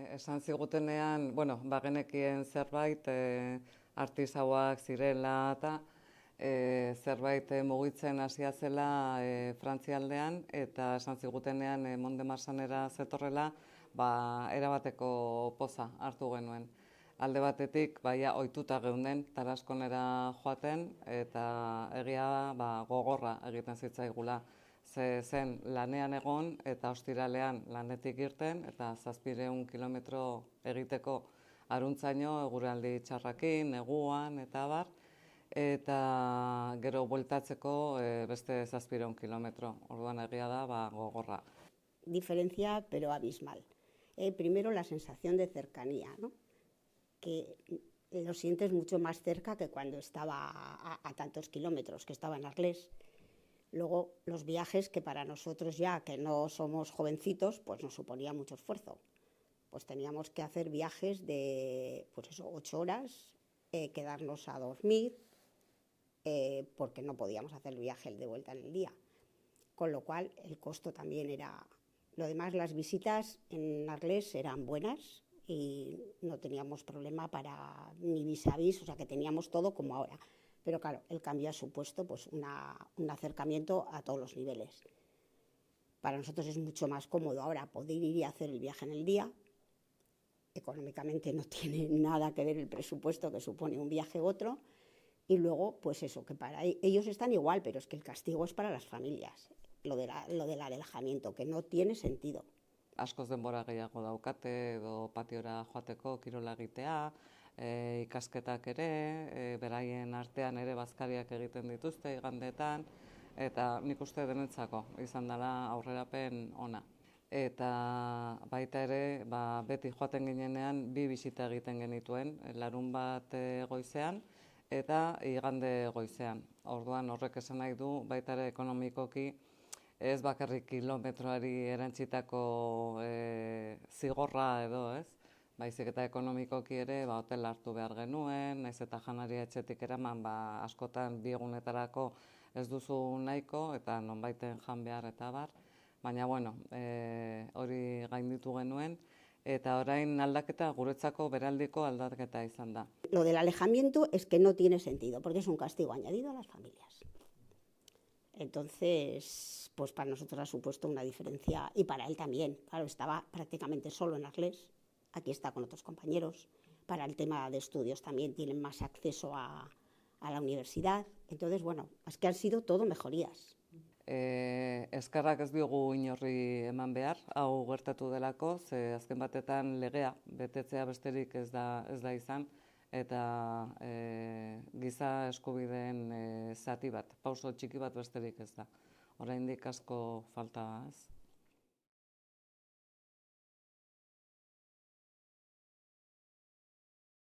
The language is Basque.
Esan zigutenean, bagenekien zerbait, artisauak zirela eta zerbait mugitzen hasia zela Frantzialdean, eta esan zigutenean Mont-de-Marsanera zetorrela, erabateko poza hartu genuen. Alde batetik, ohituta geunden Taraskonera joaten, eta egia gogorra egiten zitzaigula. Zen lanean egon eta ostiralean lanetik irten eta 700 kilometro egiteko aruntzaino eguraldi txarrakin, neguan eta abar, eta gero bueltatzeko beste 700 kilometro. Orduan egia da gogorra. Diferencia, pero abismal. Primero la sensación de cercanía, ¿no? Que lo sientes mucho más cerca que cuando estaba a tantos kilómetros, que estaba en Arles. Luego, los viajes, que para nosotros ya, que no somos jovencitos, pues nos suponía mucho esfuerzo. Pues teníamos que hacer viajes de, 8 horas, quedarnos a dormir, porque no podíamos hacer el viaje de vuelta en el día. Con lo cual, el costo también era... Lo demás, las visitas en Arles eran buenas y no teníamos problema para ni vis a vis, o sea que teníamos todo como ahora. Pero claro, el cambio ha supuesto un acercamiento a todos los niveles. Para nosotros es mucho más cómodo ahora poder ir y hacer el viaje en el día. Económicamente no tiene nada que ver el presupuesto que supone un viaje u otro. Y luego, pues eso, que para ellos están igual, pero es que el castigo es para las familias. Lo del alejamiento, que no tiene sentido. Askoz denbora gehiago daukate, edo patiora joateko, kirola egitea, ikasketak ere, beraien artean ere bazkariak egiten dituzte igandetan, eta nik uste denetzako izan dela aurrerapen ona. Eta baita ere, beti joaten ginenean 2 bisita egiten genituen, larunbat goizean eta igande goizean. Orduan horrek esan nahi du baita ere ekonomikoki ez bakarrik kilometroari erantzitako zigorra edo, ez? Baizik eta ekonomikoki ere hotel hartu behar genuen, naiz eta janaria etxetik eraman askotan 2 egunetarako ez duzu nahiko eta nonbaiten jan behar eta bar. Baina hori gainditu genuen eta orain aldaketa guretzako beraldiko aldaketa izan da. Lo del alejamiento es que no tiene sentido, porque es un castigo añadido a las familias. Entonces, pues para nosotros ha supuesto una diferencia, y para él también. Claro, estaba prácticamente solo en Arles, aquí está con otros compañeros. Para el tema de estudios también tienen más acceso a la universidad. Entonces, es que han sido todo mejorías. Eskerrak ez diogu inorri eman behar, hau gertatu delako, ze azken batetan legea betetzea besterik ez da izan, eta giza eskubideen zati bat, pauso txiki bat besterik ez da. Oraindik asko falta, ez?